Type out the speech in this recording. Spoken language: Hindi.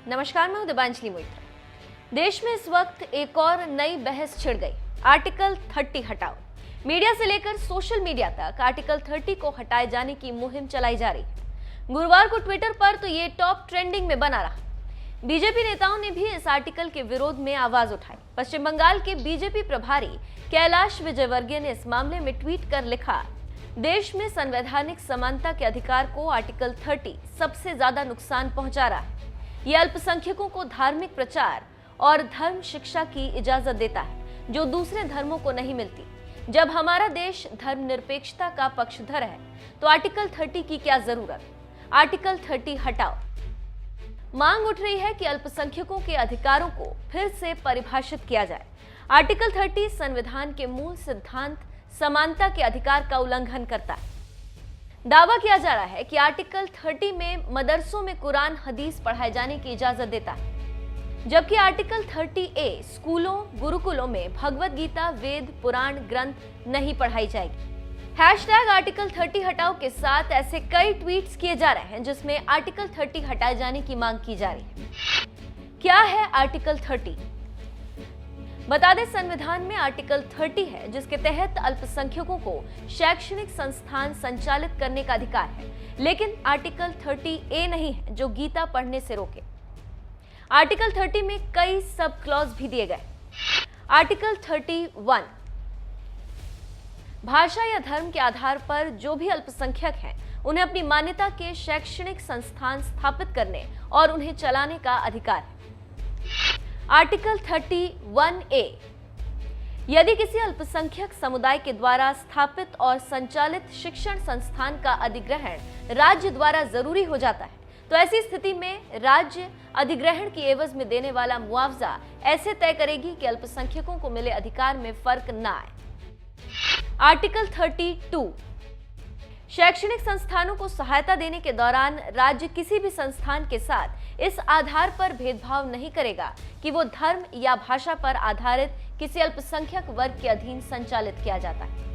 नमस्कार, मैं हूं दिबांजलि मोहित्रा। देश में इस वक्त एक और नई बहस छिड़ गई। आर्टिकल 30 हटाओ। मीडिया से लेकर सोशल मीडिया तक आर्टिकल 30 को हटाए जाने की मुहिम चलाई जा रही है। गुरुवार को ट्विटर पर तो ये टॉप ट्रेंडिंग में बना रहा। बीजेपी नेताओं ने भी इस आर्टिकल के विरोध में आवाज उठाई। पश्चिम बंगाल के बीजेपी प्रभारी कैलाश विजयवर्गीय ने इस मामले में ट्वीट कर लिखा, देश में संवैधानिक समानता के अधिकार को आर्टिकल 30 सबसे ज्यादा नुकसान पहुंचा रहा है। यह अल्पसंख्यकों को धार्मिक प्रचार और धर्म शिक्षा की इजाजत देता है जो दूसरे धर्मों को नहीं मिलती। जब हमारा देश धर्मनिरपेक्षता का पक्षधर है तो आर्टिकल 30 की क्या जरूरत? आर्टिकल 30 हटाओ। मांग उठ रही है कि अल्पसंख्यकों के अधिकारों को फिर से परिभाषित किया जाए। आर्टिकल 30 संविधान के मूल सिद्धांत समानता के अधिकार का उल्लंघन करता है। दावा किया जा रहा है कि आर्टिकल 30 में मदरसों में कुरान हदीस पढ़ाए जाने की इजाजत देता है, जबकि आर्टिकल 30A स्कूलों गुरुकुलों में भगवत गीता, वेद, पुराण ग्रंथ नहीं पढ़ाई जाएगी। हैशटैग आर्टिकल 30 हटाओ के साथ ऐसे कई ट्वीट्स किए जा रहे हैं जिसमें आर्टिकल 30 हटाए जाने की मांग की जा रही है। क्या है आर्टिकल 30? बता दें, संविधान में आर्टिकल 30 है जिसके तहत अल्पसंख्यकों को शैक्षणिक संस्थान संचालित करने का अधिकार है, लेकिन आर्टिकल 30A नहीं है जो गीता पढ़ने से रोके। आर्टिकल 30 में कई सब क्लॉज भी दिए गए। आर्टिकल 31 भाषा या धर्म के आधार पर जो भी अल्पसंख्यक हैं उन्हें अपनी मान्यता के शैक्षणिक संस्थान स्थापित करने और उन्हें चलाने का अधिकार है। आर्टिकल 31A यदि किसी अल्पसंख्यक समुदाय के द्वारा स्थापित और संचालित शिक्षण संस्थान का अधिग्रहण राज्य द्वारा जरूरी हो जाता है तो ऐसी स्थिति में राज्य अधिग्रहण की एवज में देने वाला मुआवजा ऐसे तय करेगी कि अल्पसंख्यकों को मिले अधिकार में फर्क न आए। आर्टिकल 32 शैक्षणिक संस्थानों को सहायता देने के दौरान राज्य किसी भी संस्थान के साथ इस आधार पर भेदभाव नहीं करेगा कि वो धर्म या भाषा पर आधारित किसी अल्पसंख्यक वर्ग के अधीन संचालित किया जाता है।